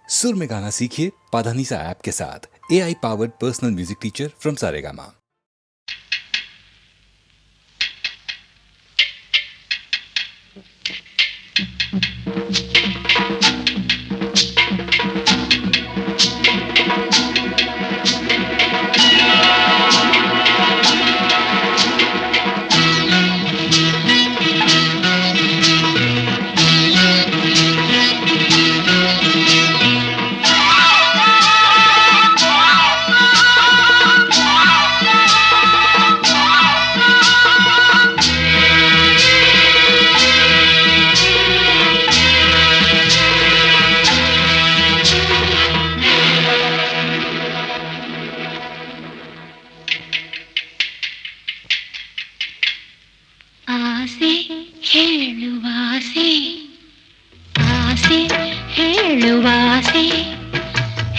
सुर में गाना सीखिए पाधानीसा ऐप के साथ। AI powered personal music teacher from Saregama. ಆಸೆ ಹೇಳುವಾಸೆ, ಆಸೆ ಹೇಳುವಾಸೆ,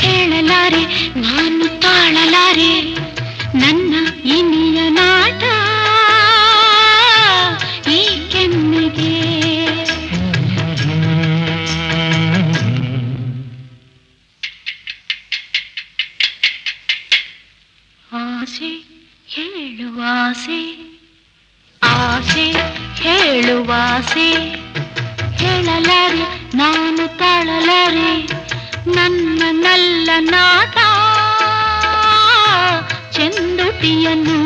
ಹೇಳಲಾರೆ ನಾನು ತಾಳಲಾರೆ ನನ್ನ ಇನಿಯ ನಾಟ ಈ ಕೆನ್ನೆಗೆ. ಆಸೆ ಹೇಳುವಾಸೆ, ಆಸೆ ಹೇಳುವಾಸೆ, ಹೇಳಲಾರೆ ನಾನು ತಾಳಲಾರೆ ನನ್ನ ನಲ್ಲ ನಾಟ ಚೆಂದುಟಿಯನ್ನು.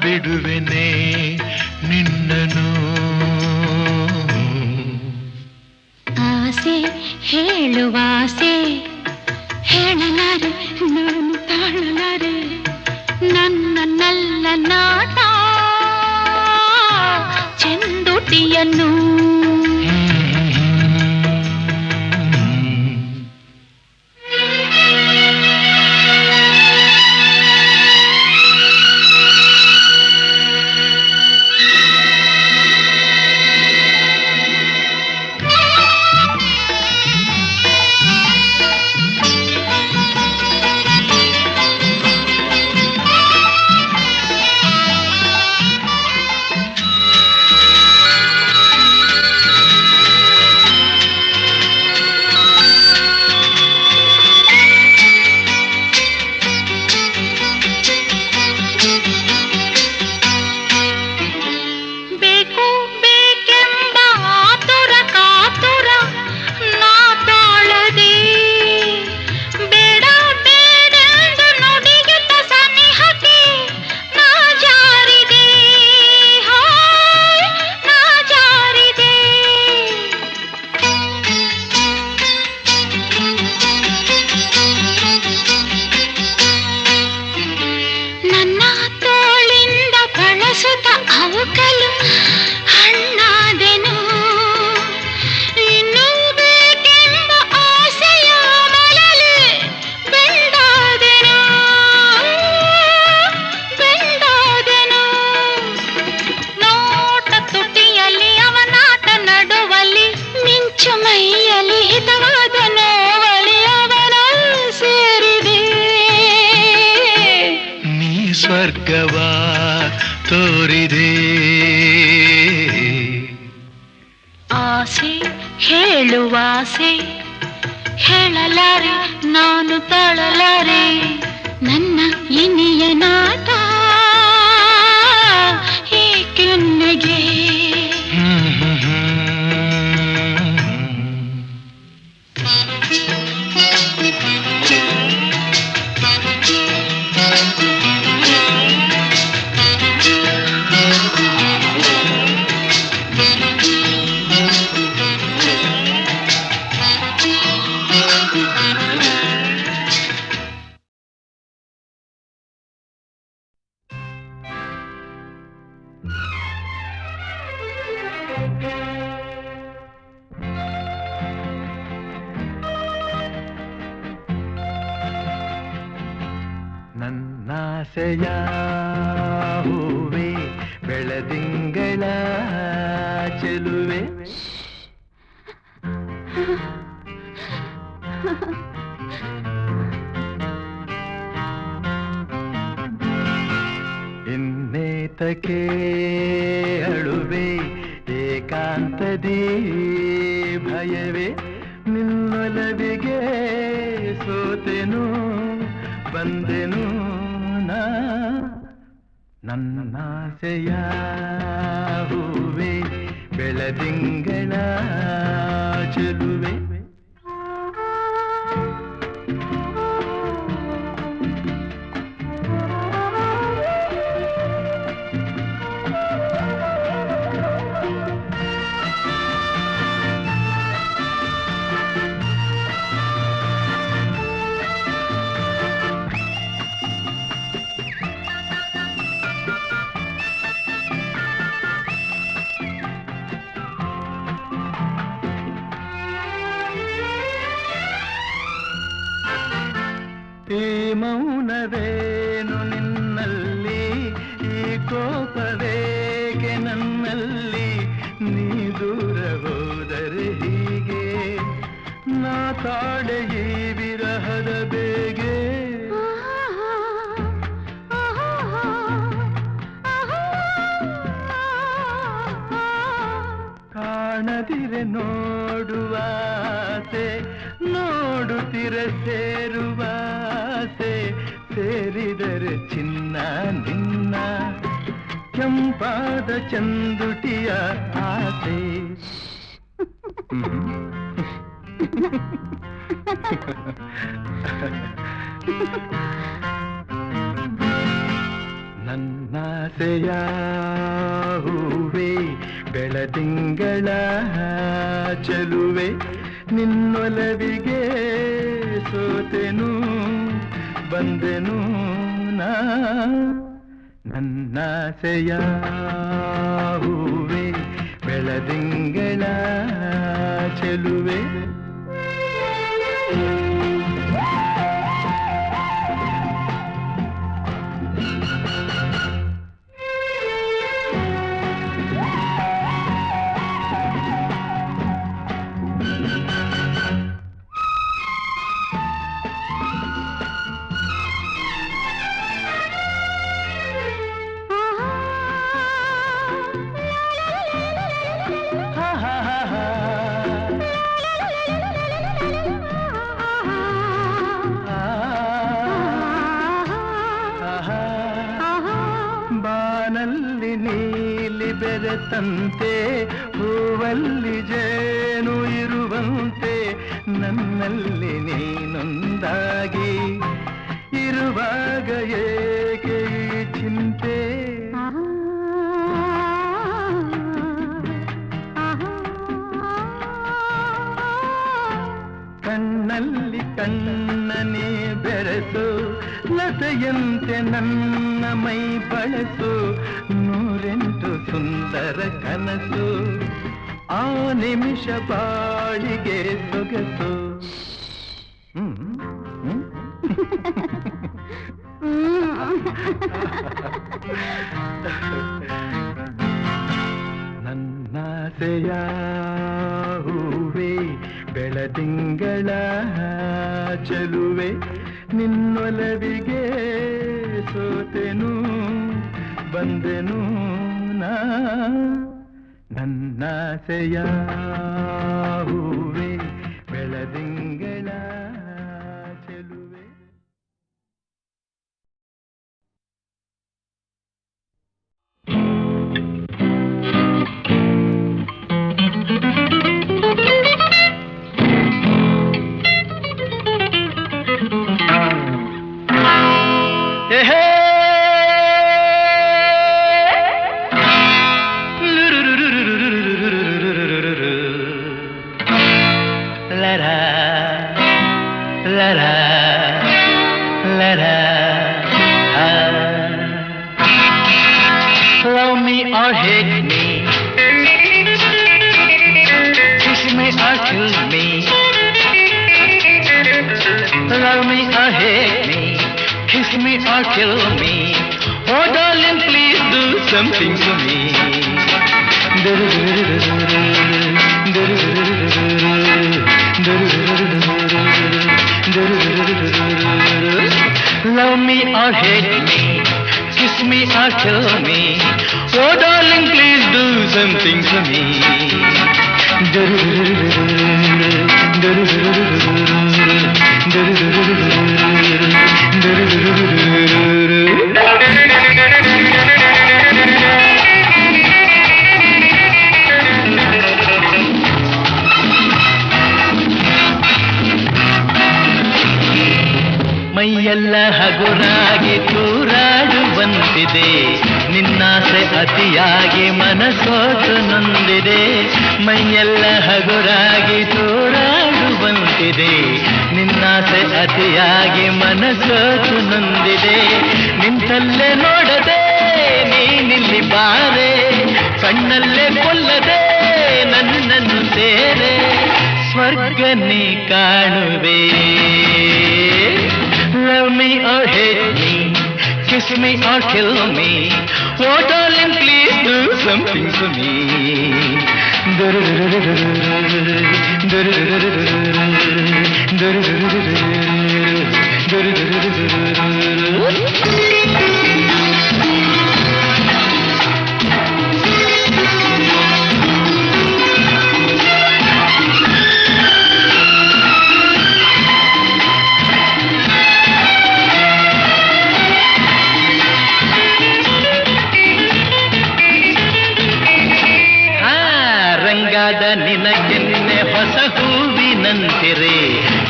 ಬಿಡುವೆನೆ ನಿನ್ನನು. ಆಸೆ ಹೇಳುವಾಸೆ, ಹೇಳಲಾರೆ ನಾನು ತಾಳಲಾರೆ ನನ್ನ ನಲ್ಲ ನಾಟ ಚೆಂದುಟಿಯನ್ನು. ಸ್ವರ್ಗವ ತೋರಿದೆ. ಆಸೆ ಹೇಳುವಾಸೆ ಹೇಳಲಾರೆ ನಾನು ತಾಳಲಾರೆ ನನ್ನ ಇನಿಯ ನಾಟ ಈ ಕೆನ್ನೆಗೆ. ನನ್ನಾಸೆಯ ಹೂವೆ ಬೆಳದಿಂಗಳ ಚೆಲುವೆ. ಇನ್ನೇತಕ್ಕೆ ಅಳುವೆ ಏಕಾಂತದಿ ಭಯವೇ ನಿನ್ನೊಲವಿಗೆ ಸೋತೆನು ಬಂದೆನು ನಾ. ನನ್ನಾಸೆಯ ಹೂವೆ ಬೆಳದಿಂಗಳ ಚೆಲುವೆ. ಈ ಮೌನವೇನು ನಿನ್ನಲ್ಲಿ, ಈ ಕೋಪವೇಗೆ ನನ್ನಲ್ಲಿ, ನೀ ದೂರ ಹೋದರೆ ಹೀಗೆ ನಾ ತಾಳೆ ಈ ವಿರಹದ ಬೇಗೆ. ಕಾಣದಿರೆ ನೋಡುವಾಸೆ ನೋಡುತ್ತಿರೆ ಸೇರುವಾಸೆ, ಸೇರಿದರೆ ಚಿನ್ನ ನಿನ್ನ ಕೆಂಪಾದ ಚಂದುಟಿಯ ಆಸೆ. ನನ್ನಾಸೆಯ ಹೂವೆ ಬೆಳದಿಂಗಳ ಚೆಲುವೆ ನಿನ್ನೊಲವಿಗೆ ಸೋತೆನು ಬಂದೆನು ನಾ. ನನ್ನಾಸೆಯ ಹೂವೆ ಬೆಳದಿಂಗಳ ಚೆಲುವೆ. ಬಾನಲ್ಲಿ ನೀಲಿ ಬೆರೆತಂತೆ ಹೂವಲ್ಲಿ ಜೇನು ಇರುವಂತೆ ನನ್ನಲ್ಲಿ ನೀನೊಂದಾಗಿ ಇರುವಾಗ ಏಕೆ ಈ ಚಿಂತೆ. ಕಣ್ಣಲ್ಲಿ ಕಣ್ಣನೇ ಬೆರೆಸು ಲತೆಯಂತೆ ನನ್ನ ಮೈ ಬಳಸು, ನೂರೆಂಟು ಸುಂದರ ಕನಸು ಆ ನಿಮಿಷ ಬಾಳಿಗೆ ಸೊಗಸು. ನನ್ನಾಸೆಯ ಹೂವೆ ಬೆಳದಿಂಗಳ ಚೆಲುವೆ ನಿನ್ನೊಲವಿಗೆ ಸೋತೆನು ಬಂದೆನು ನಾ ನನ್ನಾಸೆಯ ಹೂವೆ ಬೆಳದಿಂಗಳ ಚೆಲುವೆ. Love me or hate me, kiss me or kill me. Love me or hate me, kiss me or kill me. Oh darling, please do something to me. Love me or hate me, kiss me or kill me. Oh darling, please do something to me. ಮೈಯೆಲ್ಲ ಹಗುರಾಗಿ ತೂರಾಡುವಂತಿದೆ, ನಿನ್ನಾಸೆ ಅತಿಯಾಗಿ ಮನಸೋತು ನೊಂದಿದೆ. ಮೈಯೆಲ್ಲ ಹಗುರಾಗಿ ತೂರಾಡುವಂತಿದೆ, ನಿನ್ನಾಸೆ ಅತಿಯಾಗಿ ಮನಸೋತು ನೊಂದಿದೆ. ನಿಂತಲ್ಲೇ ನೋಡದೆ ನೀನಿಲ್ಲಿ ಬಾರೆ, ಕಣ್ಣಲ್ಲೇ ಕೊಲ್ಲದೆ ನನ್ನನ್ನು ಸೇರೆ, ಸ್ವರ್ಗ ನೀ ಕಾಣುವೆ. Love me or hate me, kiss me or kill me. Oh darling, please do something to me. ರಂಗಾದ ನಿನಗೆನ್ನೆ ಹೊಸ ಹೂವಿನಂತಿರೆ,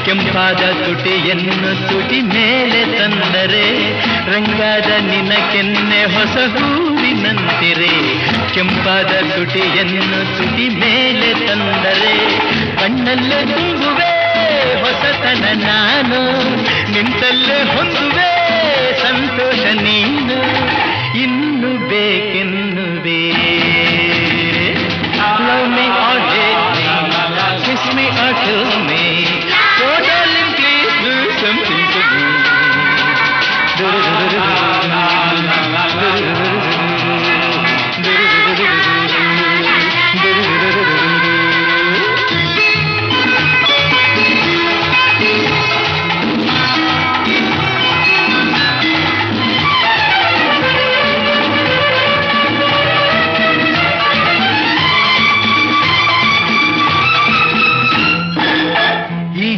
ಕೆಂಪಾದ ತುಟಿಯನ್ನು ತುಟಿ ಮೇಲೆ ತಂದರೆ. ರಂಗಾದ ನಿನಗೆನ್ನೆ ಹೊಸ ಹೂವಿನಂತಿರೆ, ಕೆಂಪಾದ ತುಟಿಯನ್ನು ತುಟಿ ಮೇಲೆ ತಂದರೆ. ಕಣ್ಣಲ್ಲೇ ತುಂಬುವೆ ಹೊಸತನ ನಾನು, ನಿಂತಲ್ಲೇ ಹೊಂದುವೆ ಸಂತೋಷ ನೀನು. ಇನ್ನು ಬೇಕೆನ್ನುವೆ. Love me or hate me, kiss me or kill me. Oh darling, please do something to me.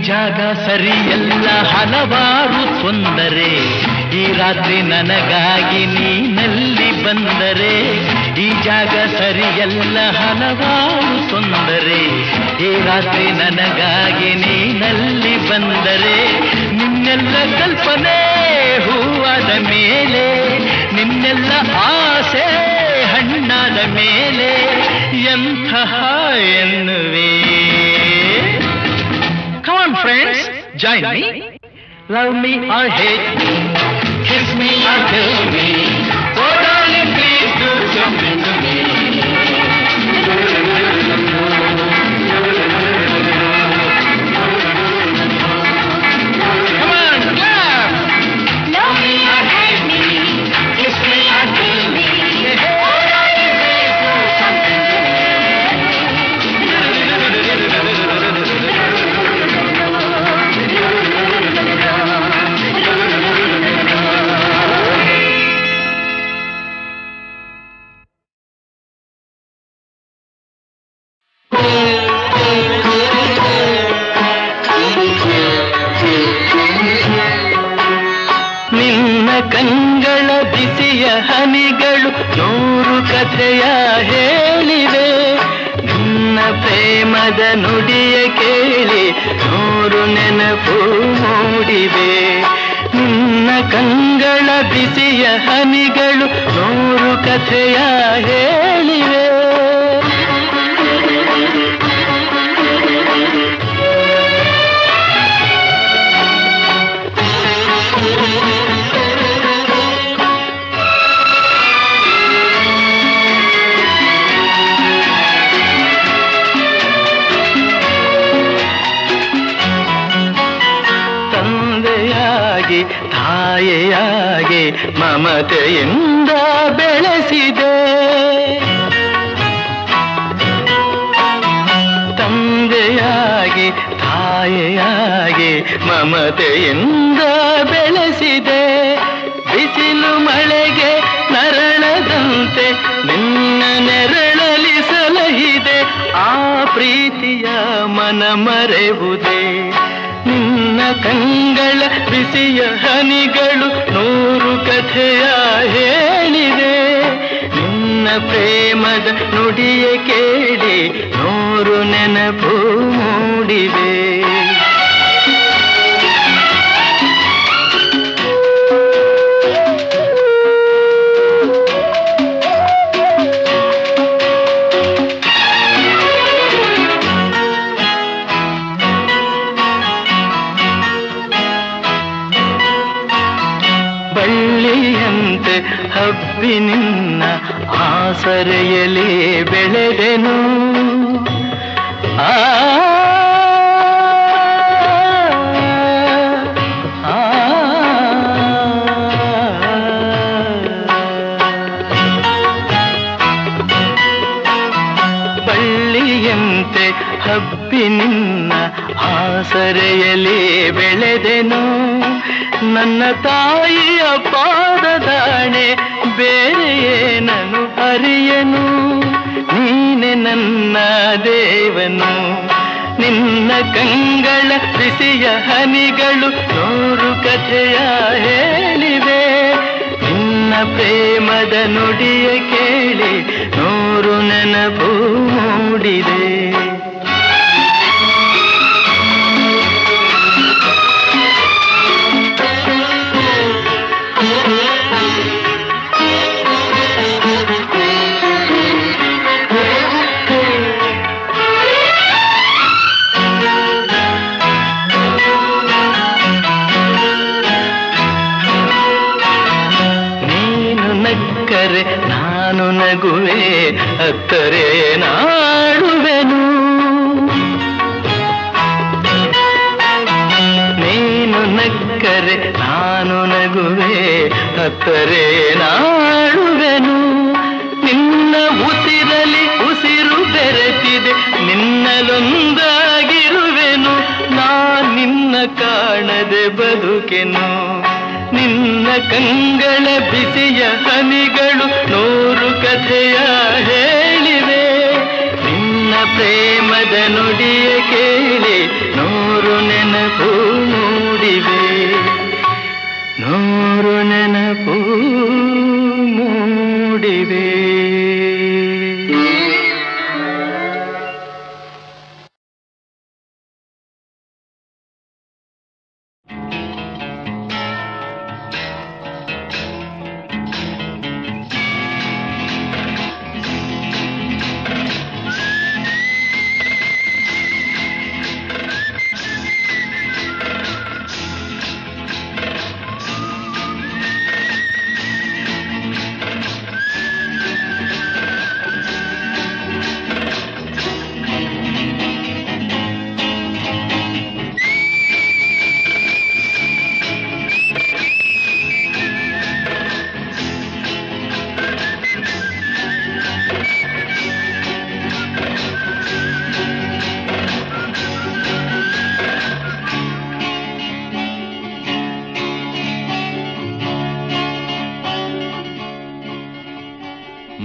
ಜಾಗ ಸರಿಯಲ್ಲ ಹಲವಾರು ತೊಂದರೆ, ಈ ರಾತ್ರಿ ನನಗಾಗಿ ನೀನಲ್ಲಿ ಬಂದರೆ. ಈ ಜಾಗ ಸರಿಯಲ್ಲ ಹಲವಾರು ತೊಂದರೆ, ಈ ರಾತ್ರಿ ನನಗಾಗಿ ನೀನಲ್ಲಿ ಬಂದರೆ. ನಿನ್ನೆಲ್ಲ ಕಲ್ಪನೆ ಹೂವಾದ ಮೇಲೆ, ನಿನ್ನೆಲ್ಲ ಆಸೆ ಹಣ್ಣಾದ ಮೇಲೆ, ಎಂತಹ ಎನ್ನುವೆ. Come on friends, join me. Love me or hate me, kiss me or kill me. Oh darling, please do something to me. Come on, clap. Love me or hate me, kiss me or kill me. Oh darling, please do something to me. ಕಂಗಳ ಬಿಸಿಯ ಹನಿಗಳು ನೂರು ಕಥೆಯ ಹೇಳಿವೆ. ನಿನ್ನ ಪ್ರೇಮದ ನುಡಿಯ ಕೇಳಿ ನೂರು ನೆನಪು ಮೂಡಿವೆ. ನಿನ್ನ ಕಂಗಳ ಬಿಸಿಯ ಹನಿಗಳು ನೂರು ಕಥೆಯ ಹೇಳಿವೆ. ತಾಯಿಯಾಗಿ ಮಮತೆಯಿಂದ ಬೆಳೆಸಿದೆ. ತಂದೆಯಾಗಿ ತಾಯಿಯಾಗಿ ಮಮತೆಯಿಂದ ಬೆಳೆಸಿದೆ. ಬಿಸಿಲು ಮಳೆಗೆ ನರಳದಂತೆ ನಿನ್ನ ನೆರಳಲಿ ಸಲಹಿದೆ. ಆ ಪ್ರೀತಿಯ ಮನ ಮರೆವುದೇ. ನಿನ್ನ ಕಂಗಳ ಬಿಸಿಯ ಹನಿಗಳು ನೂರು ಕಥೆಯ ಹೇಳಿವೆ. ನಿನ್ನ ಪ್ರೇಮದ ನುಡಿಯ ಕೇಳಿ ನೂರು ನೆನಪು ಮೂಡಿವೆ. ಬಳ್ಳಿಯಂತೆ ಹಬ್ಬಿ ನಿನ್ನ ಆಸರೆಯಲ್ಲಿ ಬೆಳೆದೆನು. ಬಳ್ಳಿಯಂತೆ ಹಬ್ಬಿ ನಿನ್ನ ಆಸರೆಯಲ್ಲಿ ಬೆಳೆದೆನು. ನನ್ನ ತಾಯಿಯ ಪಾದದಾಣೆ ಬೇರೆಯೇನನು ಅರಿಯನು. ನೀನೆ ನನ್ನ ದೇವನು. ನಿನ್ನ ಕಂಗಳ ಬಿಸಿಯ ಹನಿಗಳು ನೂರು ಕಥೆಯ ಹೇಳಿವೆ. ನಿನ್ನ ಪ್ರೇಮದ ನುಡಿಯ ಕೇಳಿ ನೂರು ನೆನಪು ಮೂಡಿದೆ. ನಾನು ನಗುವೆ ಹತ್ತರೆ ನಾಡುವೆನು. ನೀನು ನಕ್ಕರೆ ನಾನು ನಗುವೆ ಹತ್ತರೆ ನಾಡುವೆನು. ನಿನ್ನ ಉಸಿರಲಿ ಉಸಿರು ಬೆರೆತಿದೆ. ನಿನ್ನಲೊಂದಾಗಿರುವೆನು. ನಿನ್ನ ಕಾಣದೆ ಬದುಕೆನು. ನಿನ್ನ ಕಂಗಳ ಬಿಸಿಯ ಹನಿಗಳು ನೂರು ಕಥೆಯ ಹೇಳಿವೆ. ನಿನ್ನ ಪ್ರೇಮದ ನುಡಿಯ ಕೇಳಿ ನೂರು ನೆನಪು ಮೂಡಿವೆ. ನೂರು ನೆನಪು ಮೂಡಿವೆ.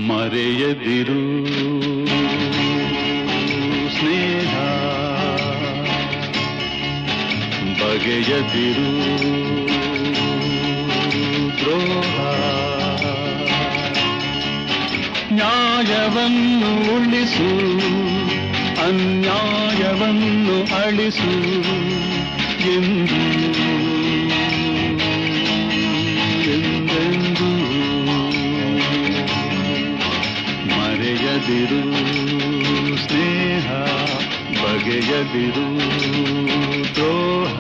ಮರೆಯದಿರು ಸ್ನೇಹ, ಬಗೆಯದಿರು ದ್ರೋಹ. ನ್ಯಾಯವನ್ನು ಉಳಿಸು, ಅನ್ಯಾಯವನ್ನು ಅಳಿಸು ಎಂದು ಎಂದೆಂದೂ ಮರೆಯದಿರು ಸ್ನೇಹ, ಬಗೆಯದಿರು ದ್ರೋಹ.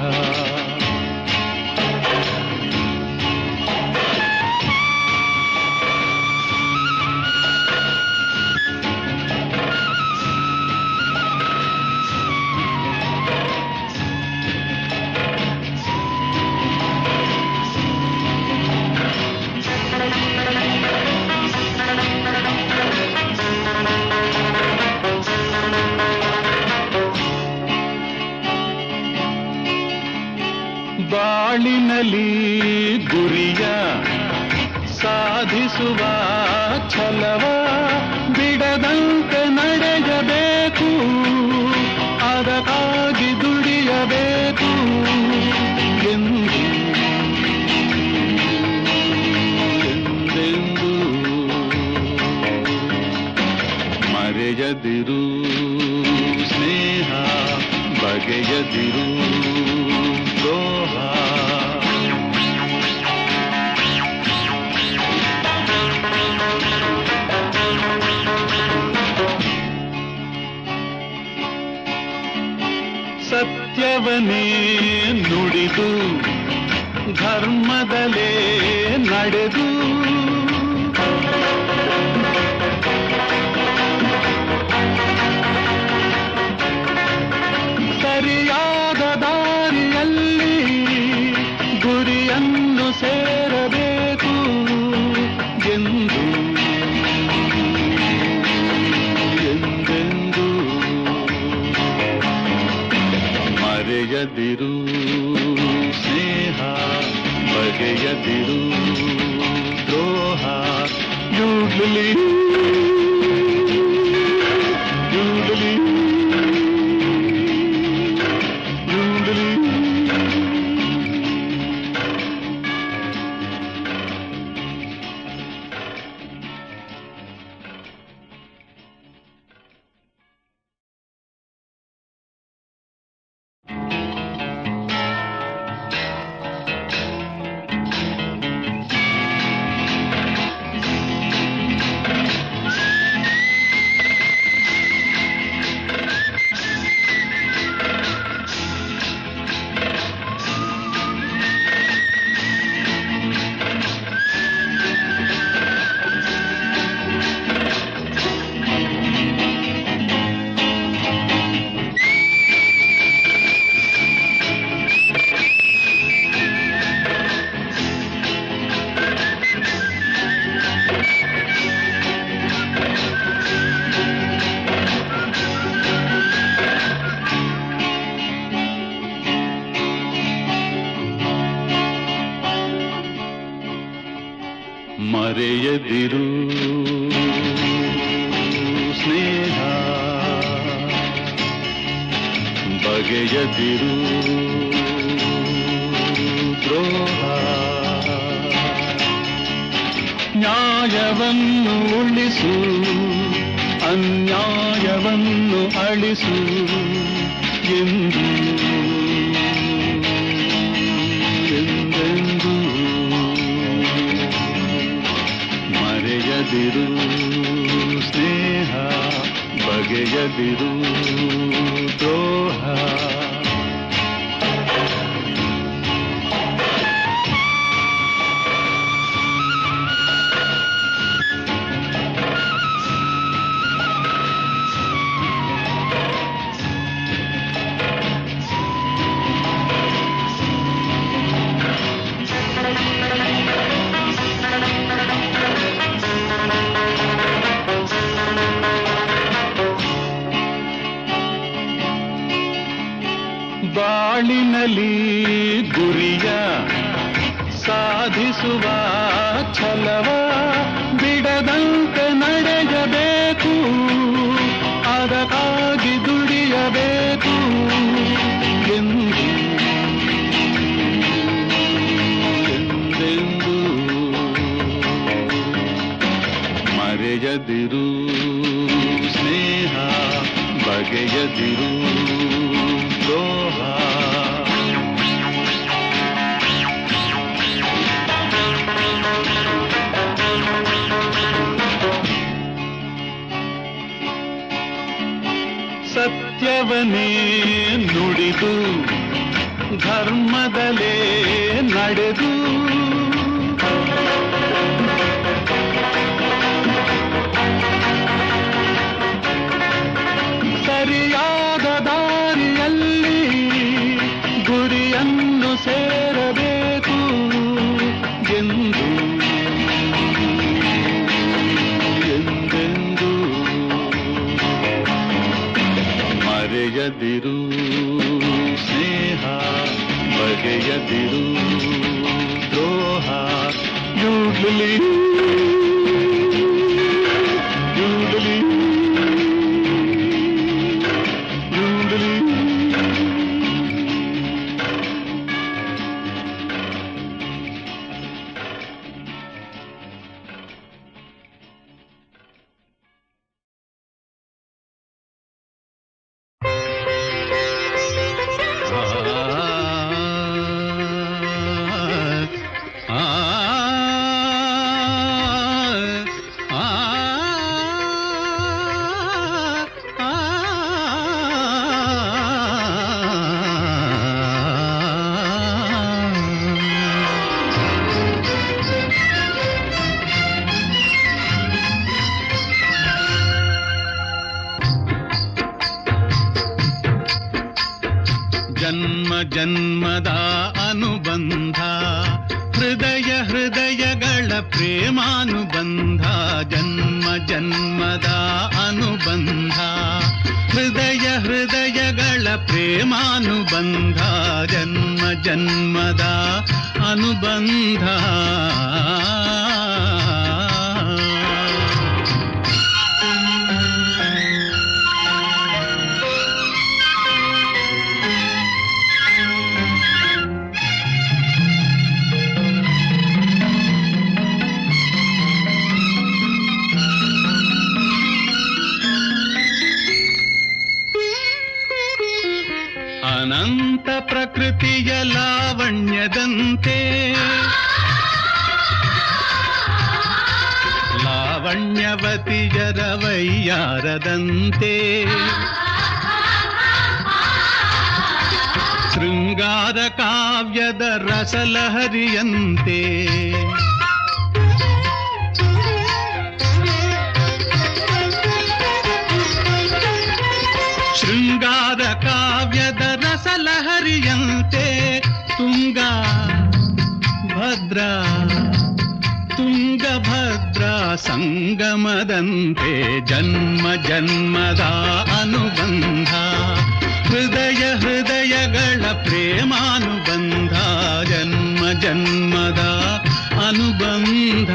ಬಾಳಿನಲ್ಲಿ ಗುರಿಯ ಸಾಧಿಸುವ ಛಲವ ಬಿಡದಂತೆ ನಡೆಯಬೇಕು, ಅದಕ್ಕಾಗಿ ದುಡಿಯಬೇಕು ಎಂದು ಎಂದೆಂದೂ ಮರೆಯದಿರು ಸ್ನೇಹ, ಬಗೆಯದಿರು ದ್ರೋಹ. ಸತ್ಯವನೇ ನುಡಿದು ಧರ್ಮದಲೇ ನಡೆದು ಸರಿಯಾದ ದಾರಿಯಲ್ಲಿ ಗುರಿಯನ್ನು ಸೇರಬೇಕು ಎಂದು ಎಂದೆಂದೂ ಮರೆಯದಿರು ಸ್ನೇಹ, ಬಗೆಯದಿರು ದ್ರೋಹ. ಯುಡ್ಲಿ ಯುಡ್ಲಿ ಯುಡ್ಲಿ. ಮರೆಯದಿರು ಸ್ನೇಹ, ಬಗೆಯದಿರು ದ್ರೋಹ. ನ್ಯಾಯವನ್ನು ಉಳಿಸು, ಅನ್ಯಾಯವನ್ನು ಅಳಿಸು ಎಂದು ಎಂದೆಂದೂ ಮರೆಯದಿರು ಸ್ನೇಹ, ಬಗೆಯದಿರು ದ್ರೋಹ. ಬಾಳಿನಲ್ಲಿ ಗುರಿಯ ಸಾಧಿಸುವ ಛಲವ ಬಿಡದಂತೆ ನಡೆಯಬೇಕು, ಅದಕ್ಕಾಗಿ ದುಡಿಯಬೇಕು ಎಂದು ಎಂದೆಂದೂ ಮರೆಯದಿರು ಸ್ನೇಹ ಬಗೆಯದಿರು ದ್ರೋಹ. ಸತ್ಯವನೇ ನುಡಿದು ಧರ್ಮದಲೇ ನಡೆದು ಸರಿಯಾದ ದಾರಿಯಲ್ಲಿ ಗುರಿಯನ್ನು ಸೇರಬೇಕು ಎಂದು ಎಂದೆಂದು ಮರೆಯದಿರು ಸ್ನೇಹ ಬಗೆಯದಿರು ದ್ರೋಹ. ಯೂಡಲಿ ಯೂಡಲಿ ಯೂಡಲಿ. ಜನ್ಮ ಜನ್ಮದ ಅನುಬಂಧ ಹೃದಯ ಹೃದಯಗಳ ಪ್ರೇಮಾನುಬಂಧ. ಜನ್ಮ ಜನ್ಮದ ಅನುಬಂಧ ಹೃದಯ ಹೃದಯಗಳ ಪ್ರೇಮಾನುಬಂಧ. ಜನ್ಮ ಜನ್ಮದ ಅನುಬಂಧ. ಅನಂತ ಪ್ರಕೃತಿಯ ಲಾವಣ್ಯದಂತೆ ಲಾವಣ್ಯವತಿಯರ ವೈಯಾರದಂತೆ ಶೃಂಗಾರ ಕಾವ್ಯದ ರಸಲಹರಿಯಂತೆ ಶೃಂಗಾರ ಕಾವ್ಯದ ರಸಲಹರಿಯಂತೆ ತುಂಗ ಭದ್ರ ತುಂಗಭದ್ರ ಸಂಗಮದಂತೆ. ಜನ್ಮ ಜನ್ಮದ ಅನುಬಂಧ ಹೃದಯ ಹೃದಯಗಳ ಪ್ರೇಮಾನುಬಂಧ. ಜನ್ಮ ಜನ್ಮದ ಅನುಬಂಧ.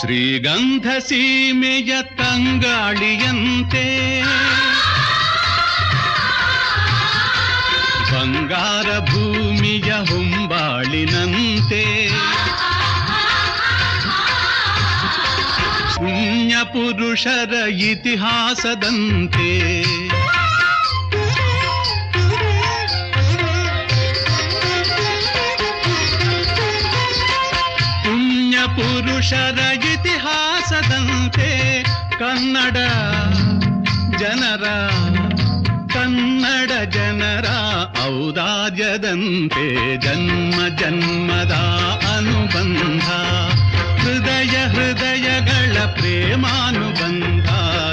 ಶ್ರೀಗಂಧ ಸೀಮೆಯ ತಂಗಾಳಿಯಂತೆ ಬಂಗಾರ ಭೂಮಿಯ ಹೊಂಬಾಳಿನಂತೆ ಪುಣ್ಯ ಪುರುಷರ ಇತಿಹಾಸದಂತೆ ಪುರುಷರ ಇತಿಹಾಸದಂತೆ ಕನ್ನಡ ಜನರ ಔದಾರ್ಯದಂತೆ. ಜನ್ಮ ಜನ್ಮದ ಅನುಬಂಧ ಹೃದಯ ಹೃದಯಗಳ ಪ್ರೇಮಾನುಬಂಧ.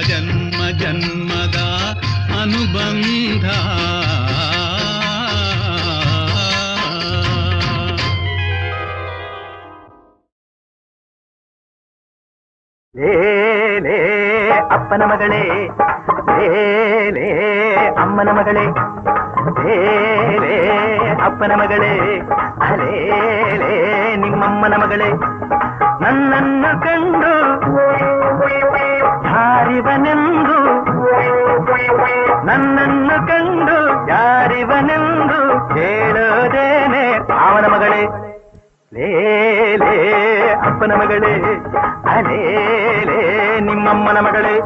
ಜನ್ಮ ಜನ್ಮದ ಅನುಬಂಧ. ಲೇ ಅಪ್ಪನ ಮಗಳೇ, ಲೇ ಅಮ್ಮನ ಮಗಳೇ, ಲೇಲೇ ಅಪ್ಪನ ಮಗಳೇ ಅಲೇಲೇ ನಿಮ್ಮಮ್ಮನ ಮಗಳೇ ನನ್ನನ್ನು ಕಂಡು ಯಾರಿವನೆಂದು ನನ್ನನ್ನು ಕಂಡು ಯಾರಿವನೆಂದು ಕೇಳೋದೇನೆ ಅವನ ಮಗಳೇ ಲೇಲೇ ಅಪ್ಪನ ಮಗಳೇ ಅಲೇಲೇ ನಿಮ್ಮಮ್ಮನ ಮಗಳೇ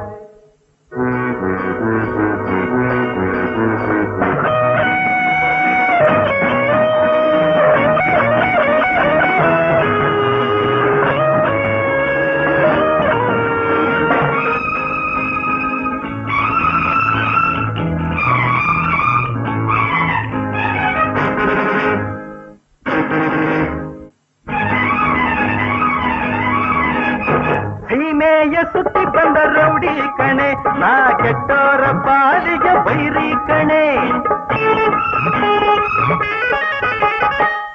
ಸೀಮೆಯ ಸುತ್ತಿ ಬಂದ ರೌಡಿ ಕಣೆ ನಾ ಕೆಟ್ಟೋರ ಪಾಲಿಗೆ ಬೈರಿ ಕಣೆ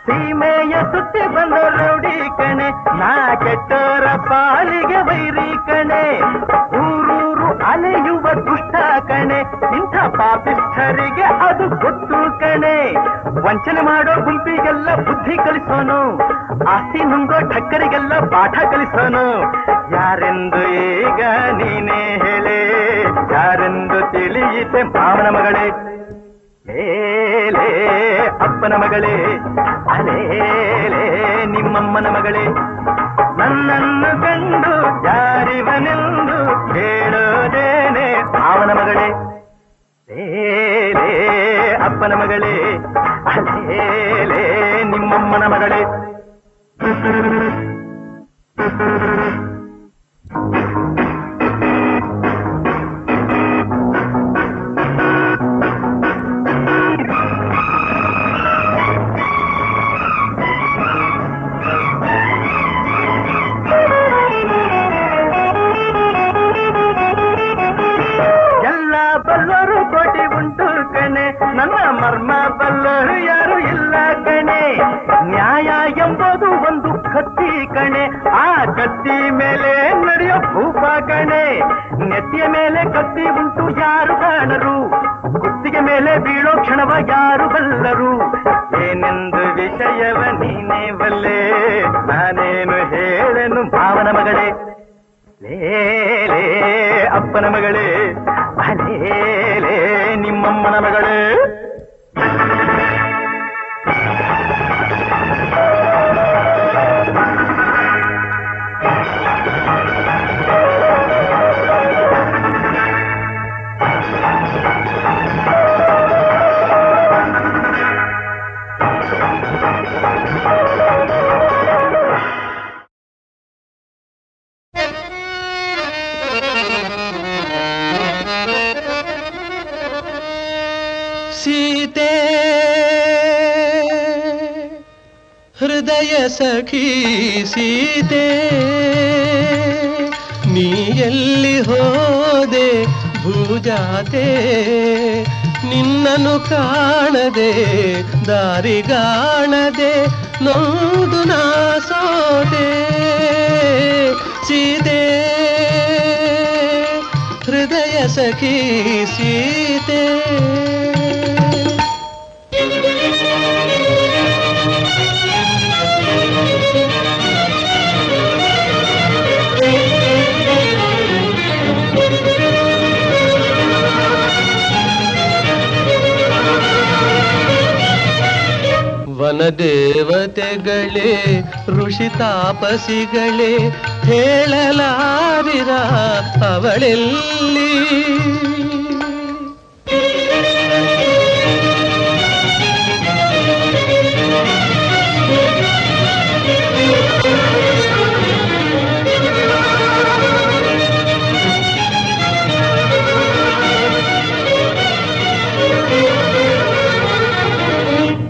ಸೀಮೆಯ ಸುತ್ತಿ ಬಂದ ರೌಡಿ ಕಣೆ ನಾ ಕೆಟ್ಟೋರ ಪಾಲಿಗೆ ಬೈರಿ ಕಣೆ ಊರೂರು ಅಲೆಯುವ ದುಷ್ಟ ಕಣೆ ಇಂಥ ಪಾಪಿಷ್ಠರಿಗೆ ಅದು ಗೊತ್ತು ಕಣೆ ವಂಚನೆ ಮಾಡೋ ಗುಂಪಿಗೆಲ್ಲ ಬುದ್ಧಿ ಕಲಿಸೋನು ಆಸ್ತಿ ನುಂಗೋ ಠಕ್ಕರಿಗೆಲ್ಲ ಪಾಠ ಕಲಿಸೋನು ಯಾರೆಂದು ಈಗ ನೀನೇ ಹೇಳೇ ಯಾರೆಂದು ತಿಳಿಯಿತೆ ಮಾವನ ಮಗಳೇ ಲೇಲೇ ಅಪ್ಪನ ಮಗಳೇ ಅಲೇಲೇ ನಿಮ್ಮಮ್ಮನ ಮಗಳೇ ನನ್ನನ್ನು ಕಂಡು ಯಾರಿವನೆಂದು ಕೇಳೋದೇನೆ ಮಾವನ ಮಗಳೇ ಲೇಲೇ ಅಪ್ಪನ ಮಗಳೇ ಅಲೇಲೇ ನಿಮ್ಮಮ್ಮನ ಮಗಳೇ ಬಲ್ಲರು ಕೋಟಿ ಉಂಟು ಕಣೆ ನನ್ನ ಮರ್ಮ ಬಲ್ಲರು ಯಾರು ಇಲ್ಲ ಕಣೆ ನ್ಯಾಯ ಎಂಬುದು ಒಂದು ಕತ್ತಿ ಕಣೆ ಆ ಕತ್ತಿ ಮೇಲೆ ನಡೆಯೋ ಭೂಪ ಕಣೆ ನೆತ್ತಿಯ ಮೇಲೆ ಕತ್ತಿ ಉಂಟು ಯಾರು ಕಾಣರು ಕುತ್ತಿಗೆ ಮೇಲೆ ಬೀಳೋ ಕ್ಷಣವ ಯಾರು ಬಲ್ಲರು ಏನೆಂದು ವಿಷಯವ ನೀನೇ ಬಲ್ಲೆ ನಾನೇನು ಹೇಳನು ಭಾವನ ಮಗಳೇ ಲೇಲೇ ಅಪ್ಪನ ಮಗಳೇ ಅಲೇಲೇ ನಿಮ್ಮಮ್ಮನ ಮಗಳೇ ಸೀತೆ ಹೃದಯ ಸಖಿ ಸೀತೆ ನೀ ಎಲ್ಲಿ ಹೋದೆ ಭೂಜಾತೆ ನಿನ್ನನ್ನು ಕಾಣದೆ ದಾರಿಗಾಣದೆ ನೊಂದು ನಾ ಸೋದೆ ಸೀತೆ ಹೃದಯ ಸಖಿ ಸೀತೆ ವನದೇವತೆಗಳೇ ಋಷಿ ತಾಪಸಿಗಳೇ ಹೇಳಲಾರಿರ ಅವಳೆಲ್ಲಿ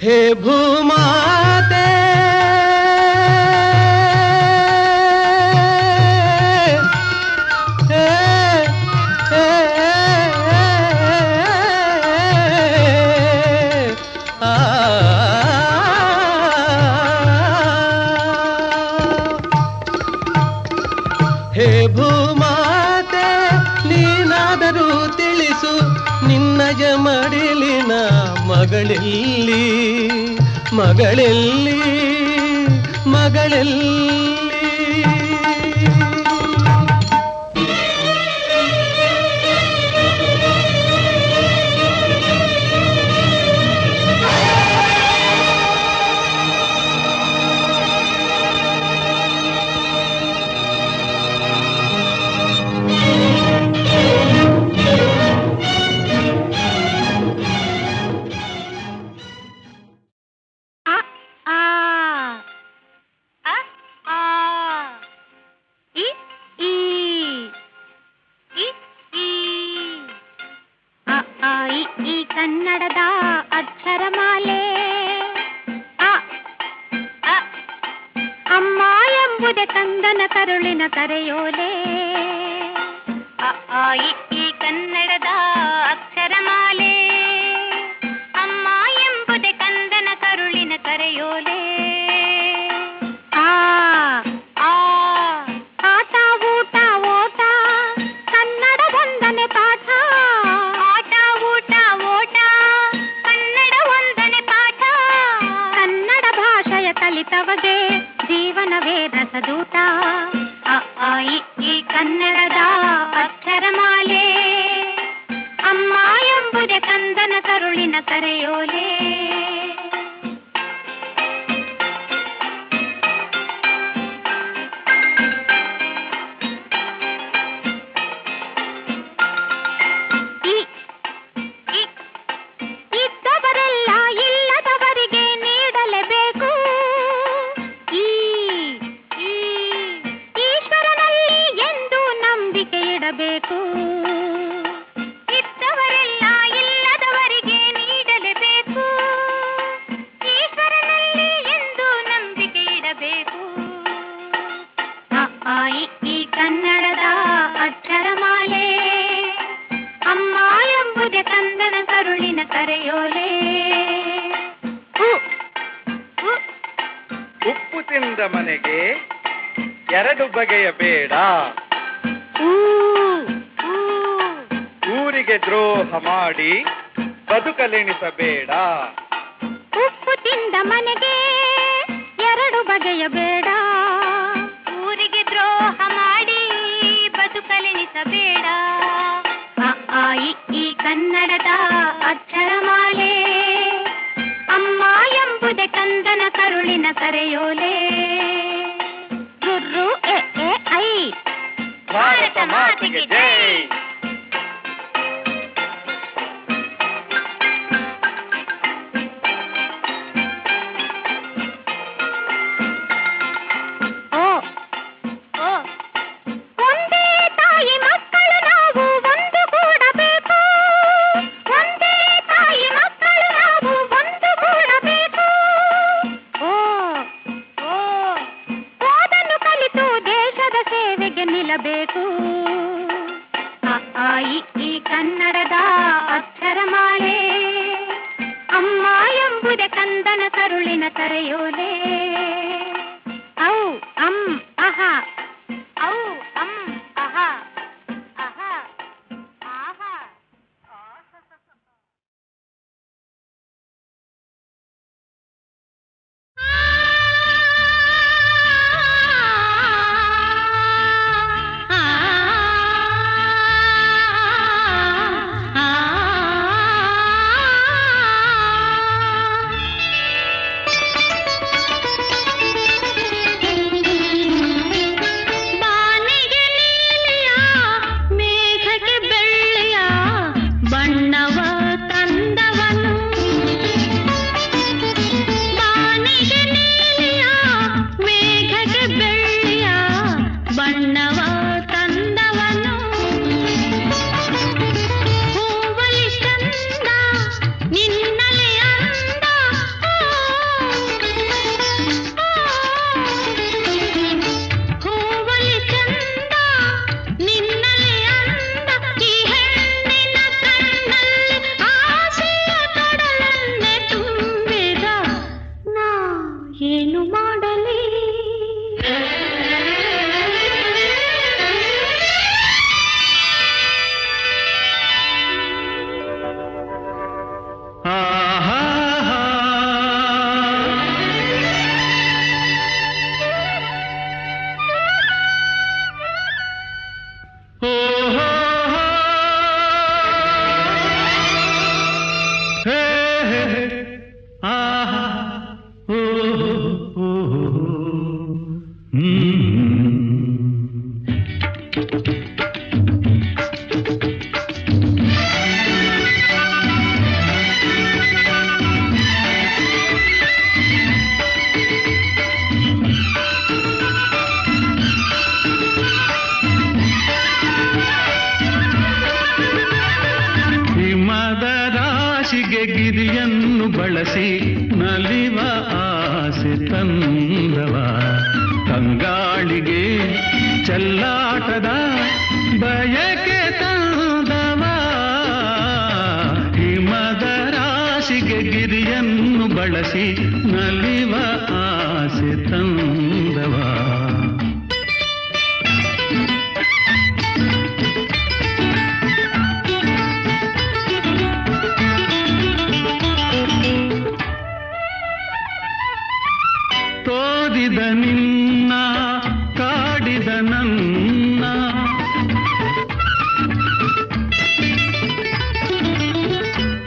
ಹೇ ಭೂಮಾತೆ ಹೇ ಭೂಮಾತೆ ನೀನಾದರೂ ತಿಳಿಸು ನಿನ್ನ ಮಡಿಲಿನ ಮಗಳೆಲ್ಲಿ ಮಗಳೆಲ್ಲಿ ಮಗಳೆಲ್ಲಿ ಕನ್ನಡದ ಅಕ್ಷರಮಾಲೆ ಅಮ್ಮ ಎಂಬುದೇ ಕಂದನ ಕರುಳಿನ ಕರೆಯೋಲೆ ಈ ಕನ್ನಡದ ಅಕ್ಷರಮಾಲೆ ಅಮ್ಮ ಎಂಬುದೇ ಕಂದನ ಕರುಳಿನ ಕರೆಯೋಲೆ ಆಟ ಊಟ ಓಟ ಕನ್ನಡ ಒಂದನೆ ಪಾಠ ಆಟ ಊಟ ಓಟ ಕನ್ನಡ ಒಂದನೆ ಪಾಠ ಕನ್ನಡ ಭಾಷೆಯ ಕಲಿತವಗೆ ಜೀವನವೇ ರಸದೂಟ ಈ ಕನ್ನಡದ ಅಕ್ಷರಮಾಲೆ ಅಮ್ಮ ಎಂಬುದೇ ಕಂದನ ಕರುಳಿನ ಕರೆಯೋಲೆ ಇದ್ದವರೆಲ್ಲ ಇಲ್ಲದವರಿಗೆ ನೀಡಲೇಬೇಕು ಈಶ್ವರನಲ್ಲಿ ಎಂದು ನಂಬಿಕೆ ಇಡಬೇಕು ಇದ್ದವರೆಲ್ಲ ಇಲ್ಲದವರಿಗೆ ನೀಡಲೇಬೇಕು ಈಶ್ವರನಲ್ಲಿ ಎಂದು ನಂಬಿಕೆ ಇಡಬೇಕು ಈ ಕನ್ನಡದ ಅಕ್ಷರಮಾಲೆ ಅಮ್ಮ ಎಂಬುದೇ ಕಂದನ ಕರುಳಿನ ಕರೆಯೋಲೆ ಉಪ್ಪು ತಿಂದ ಮನೆಗೆ ಎರಡು ಬಗೆಯ ಬೇಡ ಊರಿಗೆ ದ್ರೋಹ ಮಾಡಿ ಬದುಕಲೆಣಿಸಬೇಡ ಉಪ್ಪು ತಿಂದ ಮನೆಗೆ ಎರಡು ಬಗೆಯ ಬೇಡ ಊರಿಗೆ ದ್ರೋಹ ಮಾಡಿ ಬದುಕಲೆಣಿಸಬೇಡ ಈ ಕನ್ನಡದ ಅಕ್ಷರಮಾಲೆ ಅಮ್ಮ ಎಂಬುದೇ ಕಂದನ ಕರುಳಿನ ಕರೆಯೋಲೆ ರುರ್ರು ಎ ಎ ಐ ಭಾರತ ಮಾತೆಗೆ ಜೈ. ಒಂದೇ ತಾಯಿ ಮಕ್ಕಳು ನಾವು ಒಂದು ಕೂಡಬೇಕು ಒಂದೇ ತಾಯಿ ಮಕ್ಕಳು ನಾವು ಒಂದು ಕೂಡಬೇಕು ಓದನ್ನು ಕಲಿತು ದೇಶದ ಸೇವೆಗೆ ನಿಲ್ಲಬೇಕು ಈ ಕನ್ನಡದ ಅಕ್ಷರಮಾಲೆ ಅಮ್ಮ ಎಂಬುದೇ ಕಂದನ ಕರುಳಿನ ಕರೆಯೋಲೆ ಔ ಅಂ ಅಹ ಔ ಅಂ ಅಹ ಅಹ ಆಹ ರಾಶಿಗೆ ಗಿರಿಯನ್ನು ಬಳಸಿ ನಲಿವ ಆಸೆ ತಂದವ ತಂಗಾಳಿಗೆ ಚೆಲ್ಲಾಟದ ಬಯಕೆ ತಂದವ ಹಿಮದ ರಾಶಿಗೆ ಗಿರಿಯನ್ನು ಬಳಸಿ ನಲಿವ ಆಸೆ ತಂದವ ತೋದಿದ ನಿನ್ನ ಕಾಡಿದ ನನ್ನ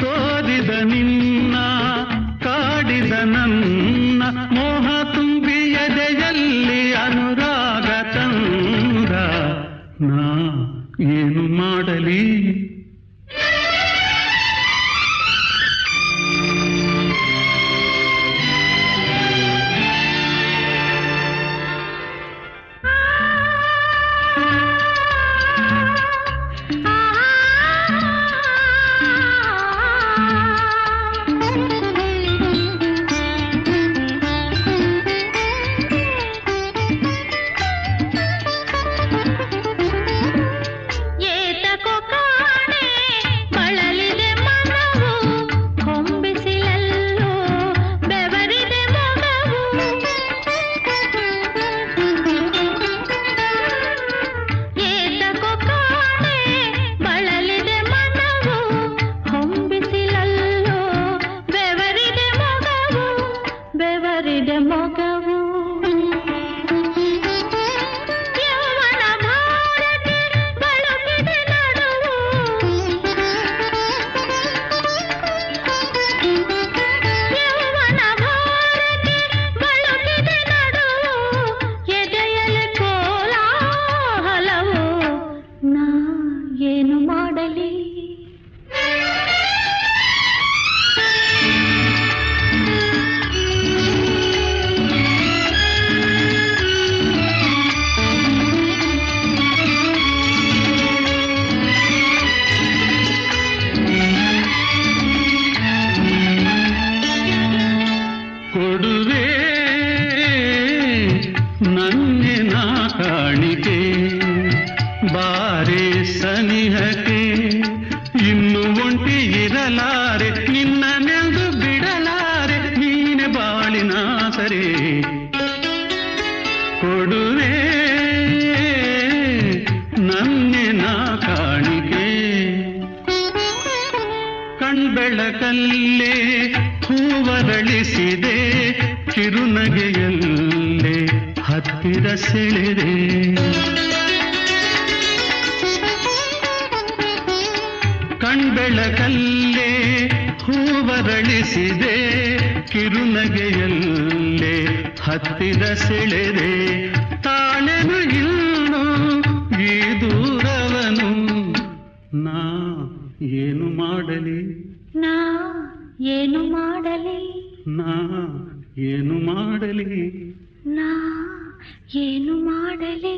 ತೋದಿದ ನಿನ್ನ ಕಾಡಿದ ನನ್ನ ಮೋಹ ತುಂಬಿ ಎದೆಯಲ್ಲಿ ಅನುರಾಗ ತಂದ ನಾ ಏನು ಮಾಡಲಿ ಕೊಡುವೆ ನನ್ನಿನ ಕಾಣಿಕೆ ಬಾರೆ ಸನಿಹಕ್ಕೆ ಇನ್ನು ಒಂಟಿ ಇರಲಾರೆ ನಿನ್ನ ನೆಂದು ಬಿಡಲಾರೆ ನೀನೆ ಬಾಳಿನ ಸರೆ ಕೊಡುವೆ ನನ್ನಿನ ಕಾಣಿಕೆ ಕಣ್ಬೆಳಕಲ್ಲೇ ಹೂವರಳಿಸಿದೆ ಕಿರುನಗೆಯಲ್ಲೇ ಹತ್ತಿರ ಸೆಳೆದೆ ಕಣ್ಬೆಳಕಲ್ಲೇ ಹೂವರಳಿಸಿದೆ ಕಿರುನಗೆಯಲ್ಲೇ ಹತ್ತಿರ ಸೆಳೆದೆ ತಾಳೆನು ಇನ್ನು ಈ ದೂರವನು ನಾ ಏನು ಮಾಡಲಿ ನಾ ಏನು ಮಾಡಲಿ ನಾ ಏನು ಮಾಡಲಿ ನಾ ಏನು ಮಾಡಲಿ